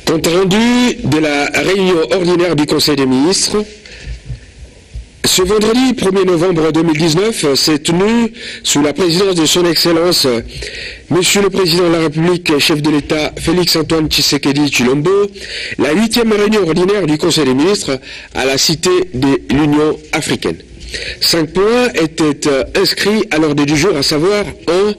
Compte rendu de la réunion ordinaire du Conseil des ministres. Ce vendredi 1er novembre 2019 s'est tenu sous la présidence de son Excellence Monsieur le Président de la République, chef de l'État Félix-Antoine Tshisekedi Tshilombo, la 8e réunion ordinaire du Conseil des ministres à la Cité de l'Union africaine. 5 points étaient inscrits à l'ordre du jour, à savoir 1.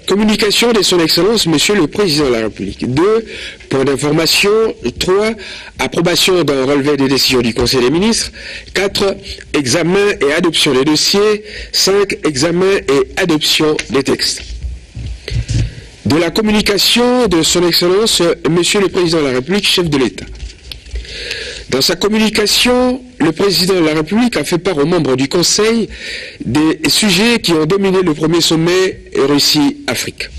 Communication de son Excellence Monsieur le Président de la République. 2. Point d'information. 3. Approbation d'un relevé des décisions du Conseil des ministres. 4. Examen et adoption des dossiers. 5. Examen et adoption des textes. De la communication de son Excellence Monsieur le Président de la République, chef de l'État. Dans sa communication, le Président de la République a fait part aux membres du Conseil des sujets qui ont dominé le premier sommet Russie-Afrique.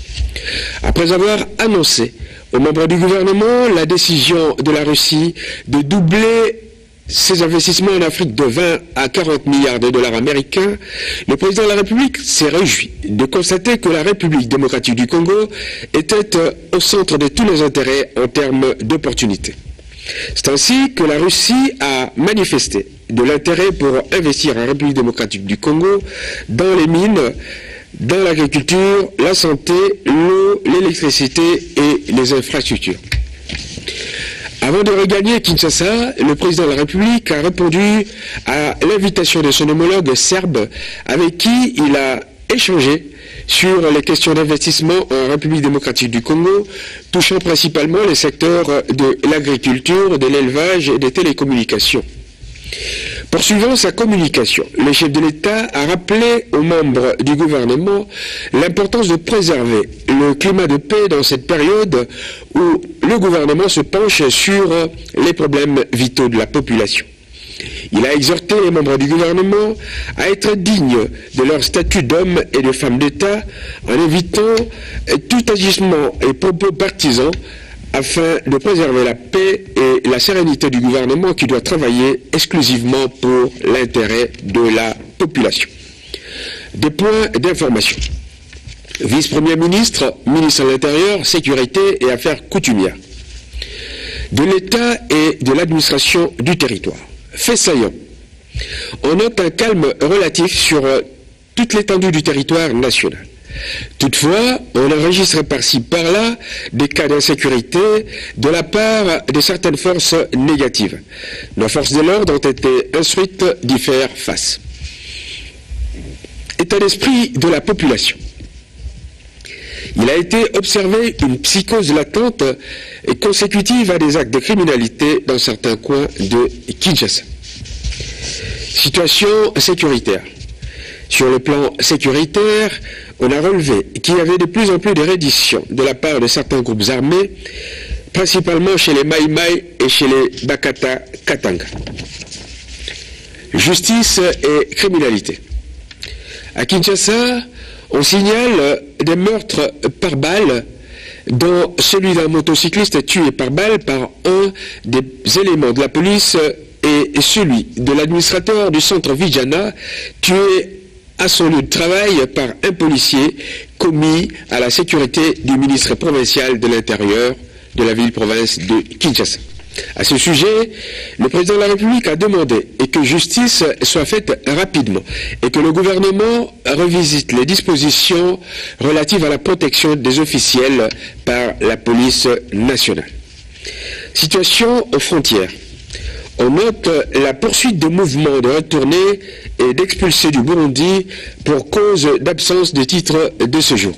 Après avoir annoncé aux membres du gouvernement la décision de la Russie de doubler ses investissements en Afrique de 20 à 40 milliards de dollars américains, le Président de la République s'est réjoui de constater que la République démocratique du Congo était au centre de tous les intérêts en termes d'opportunités. C'est ainsi que la Russie a manifesté de l'intérêt pour investir en République démocratique du Congo dans les mines, dans l'agriculture, la santé, l'eau, l'électricité et les infrastructures. Avant de regagner Kinshasa, le président de la République a répondu à l'invitation de son homologue serbe avec qui il a échangé sur les questions d'investissement en République démocratique du Congo, touchant principalement les secteurs de l'agriculture, de l'élevage et des télécommunications. Poursuivant sa communication, le chef de l'État a rappelé aux membres du gouvernement l'importance de préserver le climat de paix dans cette période où le gouvernement se penche sur les problèmes vitaux de la population. Il a exhorté les membres du gouvernement à être dignes de leur statut d'hommes et de femmes d'État en évitant tout agissement et propos partisans afin de préserver la paix et la sérénité du gouvernement qui doit travailler exclusivement pour l'intérêt de la population. Des points d'information. Vice-premier ministre, ministre de l'Intérieur, Sécurité et Affaires coutumières. De l'État et de l'administration du territoire. Fait saillant. On note un calme relatif sur toute l'étendue du territoire national. Toutefois, on enregistre par-ci, par-là des cas d'insécurité de la part de certaines forces négatives. Nos forces de l'ordre ont été instruites d'y faire face. État d'esprit de la population. Il a été observé une psychose latente et consécutive à des actes de criminalité dans certains coins de Kinshasa. Situation sécuritaire. Sur le plan sécuritaire, on a relevé qu'il y avait de plus en plus de redditions de la part de certains groupes armés, principalement chez les Maï Maï et chez les Bakata Katanga. Justice et criminalité. À Kinshasa, on signale des meurtres par balle, dont celui d'un motocycliste tué par balle par un des éléments de la police et celui de l'administrateur du centre Vijana tué à son lieu de travail par un policier commis à la sécurité du ministre provincial de l'Intérieur de la ville-province de Kinshasa. À ce sujet, le président de la République a demandé que justice soit faite rapidement et que le gouvernement revisite les dispositions relatives à la protection des officiels par la police nationale. Situation aux frontières. On note la poursuite de mouvements de retourner et d'expulser du Burundi pour cause d'absence de titre de séjour.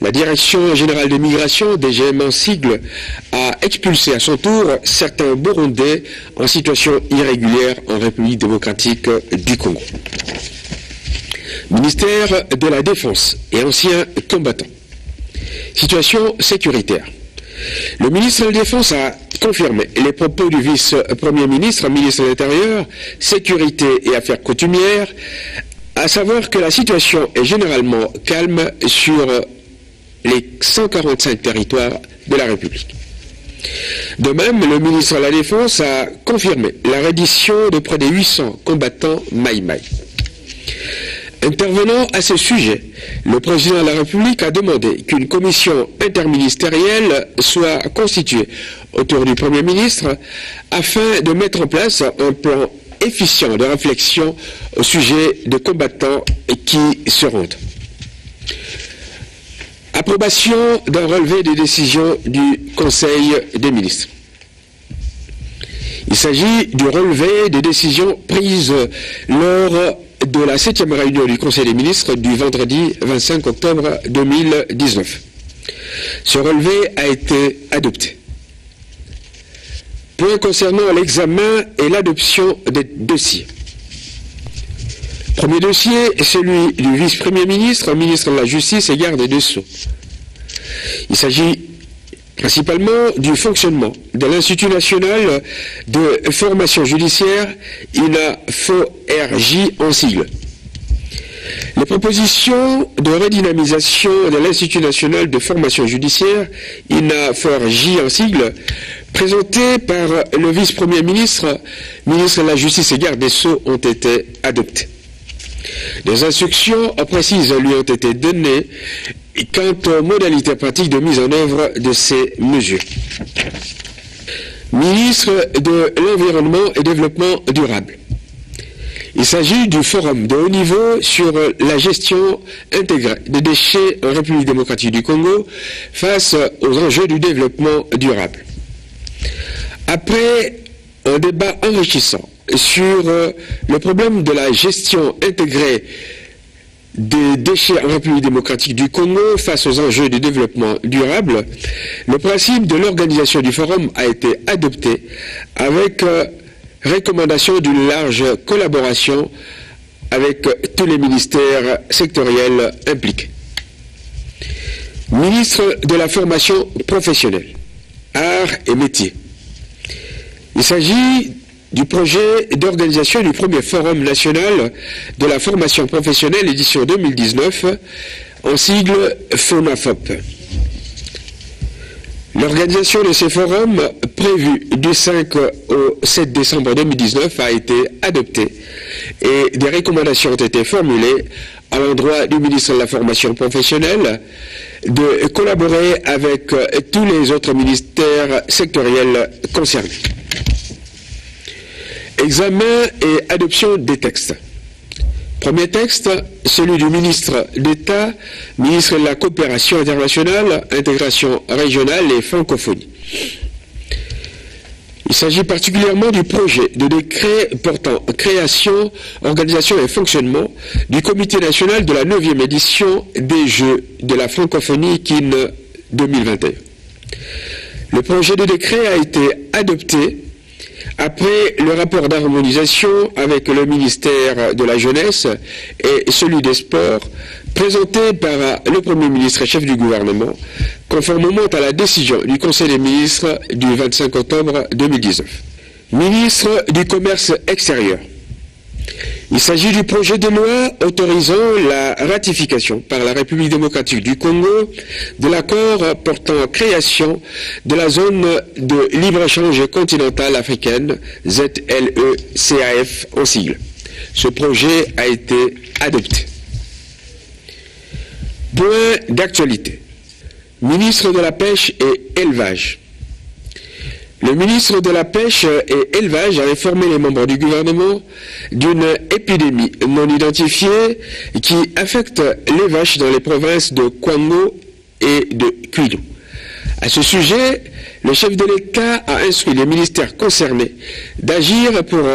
La Direction générale de migration, DGM en sigle, a expulsé à son tour certains Burundais en situation irrégulière en République démocratique du Congo. Ministère de la Défense et anciens combattants. Situation sécuritaire. Le ministre de la Défense a confirmé les propos du vice-premier ministre, ministre de l'Intérieur, Sécurité et Affaires coutumières, à savoir que la situation est généralement calme sur les 145 territoires de la République. De même, le ministre de la Défense a confirmé la reddition de près de 800 combattants Maï-Maï. Intervenant à ce sujet, le président de la République a demandé qu'une commission interministérielle soit constituée autour du Premier ministre afin de mettre en place un plan efficient de réflexion au sujet des combattants qui se rendent. Approbation d'un relevé des décisions du Conseil des ministres. Il s'agit du relevé des décisions prises lors de la 7e réunion du Conseil des ministres du vendredi 25 octobre 2019. Ce relevé a été adopté. Point concernant l'examen et l'adoption des dossiers. Premier dossier est celui du vice-premier ministre, ministre de la Justice et garde des Sceaux. Il s'agit principalement du fonctionnement de l'Institut national de formation judiciaire, INAFORJ en sigle. Les propositions de redynamisation de l'Institut national de formation judiciaire, INAFORJ en sigle, présentées par le vice-premier ministre, ministre de la Justice et garde des Sceaux, ont été adoptées. Des instructions précises lui ont été données quant aux modalités pratiques de mise en œuvre de ces mesures. Ministre de l'Environnement et Développement durable. Il s'agit du forum de haut niveau sur la gestion intégrée des déchets en République démocratique du Congo face aux enjeux du développement durable. Après un débat enrichissant sur le problème de la gestion intégrée des déchets en République démocratique du Congo face aux enjeux du développement durable, le principe de l'organisation du forum a été adopté avec recommandation d'une large collaboration avec tous les ministères sectoriels impliqués. Ministre de la formation professionnelle, arts et métiers. Il s'agit du projet d'organisation du premier forum national de la formation professionnelle édition 2019, en sigle FONAFOP. L'organisation de ces forums, prévue du 5 au 7 décembre 2019, a été adoptée et des recommandations ont été formulées à l'endroit du ministre de la formation professionnelle de collaborer avec tous les autres ministères sectoriels concernés. Examen et adoption des textes. Premier texte, celui du ministre d'État, ministre de la Coopération internationale, intégration régionale et francophonie. Il s'agit particulièrement du projet de décret portant création, organisation et fonctionnement du Comité national de la 9e édition des Jeux de la francophonie KIN 2021. Le projet de décret a été adopté après le rapport d'harmonisation avec le ministère de la Jeunesse et celui des Sports, présenté par le Premier ministre et chef du gouvernement, conformément à la décision du Conseil des ministres du 25 octobre 2019. Ministre du Commerce extérieur. Il s'agit du projet de loi autorisant la ratification par la République démocratique du Congo de l'accord portant création de la zone de libre-échange continentale africaine, ZLECAF en sigle. Ce projet a été adopté. Point d'actualité. Ministre de la Pêche et Élevage. Le ministre de la Pêche et Élevage a informé les membres du gouvernement d'une épidémie non identifiée qui affecte les vaches dans les provinces de Kwango et de Kwilu. À ce sujet, le chef de l'État a instruit les ministères concernés d'agir pour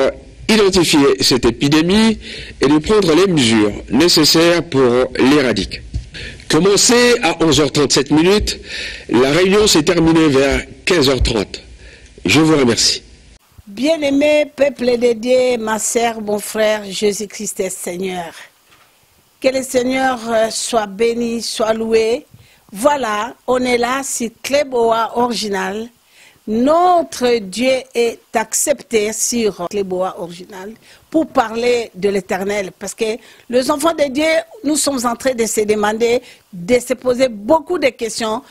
identifier cette épidémie et de prendre les mesures nécessaires pour l'éradiquer. Commencée à 11h37, la réunion s'est terminée vers 15h30. Je vous remercie. Bien-aimé peuple de Dieu, ma sœur, mon frère, Jésus-Christ est Seigneur. Que le Seigneur soit béni, soit loué. Voilà, on est là sur Cléboa Original, Notre Dieu est accepté sur Cléboa original pour parler de l'Éternel. Parce que les enfants de Dieu, nous sommes en train de se demander, de se poser beaucoup de questions.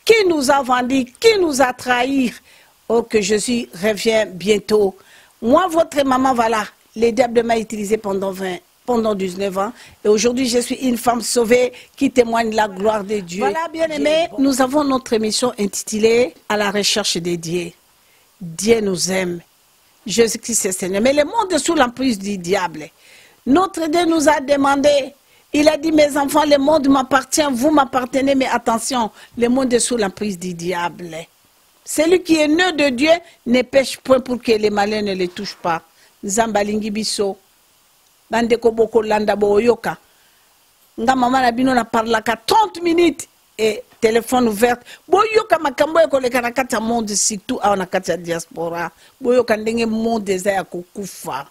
Qui nous a vendus? Qui nous a trahis? Oh, que Jésus revient bientôt. Moi, votre maman, voilà, le diable m'a utilisé pendant 19 ans. Et aujourd'hui, je suis une femme sauvée qui témoigne la gloire de Dieu. Voilà, bien-aimés, nous avons notre émission intitulée « À la recherche de Dieu ». Dieu nous aime. Jésus-Christ est Seigneur. Mais le monde est sous l'emprise du diable. Notre Dieu nous a demandé, il a dit, mes enfants, le monde m'appartient, vous m'appartenez, mais attention, le monde est sous l'emprise du diable. Celui qui est né de Dieu ne pêche point pour que les malins ne le touchent pas. Zambalingi biso. Bandeko boko landa boyoka. Nga mama na bino na parlaka 30 minutes et téléphone ouvert. Boyoka makambo eko leka na kati ya monde surtout a na kati ya diaspora. Boyoka ndenge monde eza ya kokufa.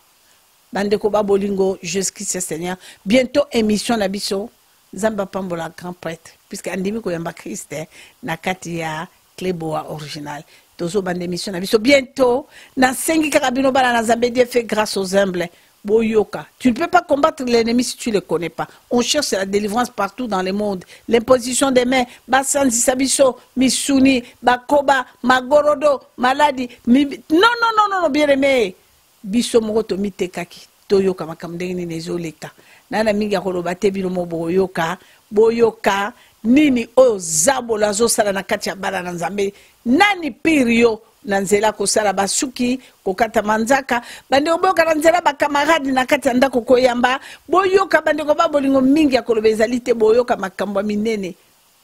Bandeko babolingo Jésus-Christ Seigneur. Bientôt émission na biso. Zamba pambola grand prêtre puisque andimi ko yamba Christ na kati ya Cléboa original. Tozo bande émission na biso bientôt na sengi karabino bala na Zambédié fait grâce aux humbles. Boyoka. Tu ne peux pas combattre l'ennemi si tu ne le connais pas. On cherche la délivrance partout dans le monde. L'imposition des mains, Basanzi Sabiso, Missouni, Bakoba, Magorodo, Maladi. Non, bien aimé. Biso Moroto Mitekaki, Toyoka Makamdeni Nezoleka. Nana Minga Rolobate Bilomo Boyoka, Boyoka, Nini O Zabo Lazo Salana Katia Bala Nanzambe, Nani Pirio. Nanzela kosala basuki kokata manzaka bande oboka nanzela ba camarade na kati anda kokoyamba boyoka bande ko babolingo mingi akolobezalite boyoka makambo minene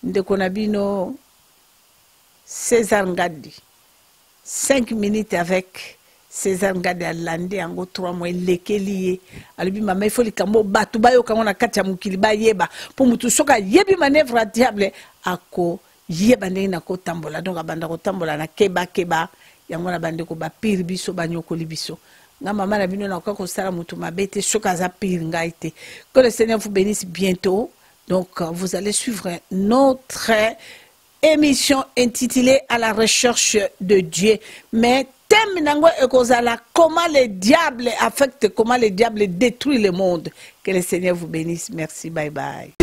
ndeko na bino César Ngadi 5 minutes avec César Ngadi alandi yango 3 mois lekeliye alibi mama ifoli kambo batu bayoka ngona kati ya mukili bayeba pour mutu soka yebi manœuvre diable ako yeba ndenge na kotambola donc abanda kotambola na keba yango na bande ko ba pire biso banyokoli biso nga mama na bino na ko sala mutu mabete soka za pire ngaite. Que le Seigneur vous bénisse bientôt. Donc vous allez suivre notre émission intitulée À la recherche de Dieu. Mais thème nango ekozala comment le diable affecte, comment le diable détruit le monde. Que le Seigneur vous bénisse. Merci, bye bye.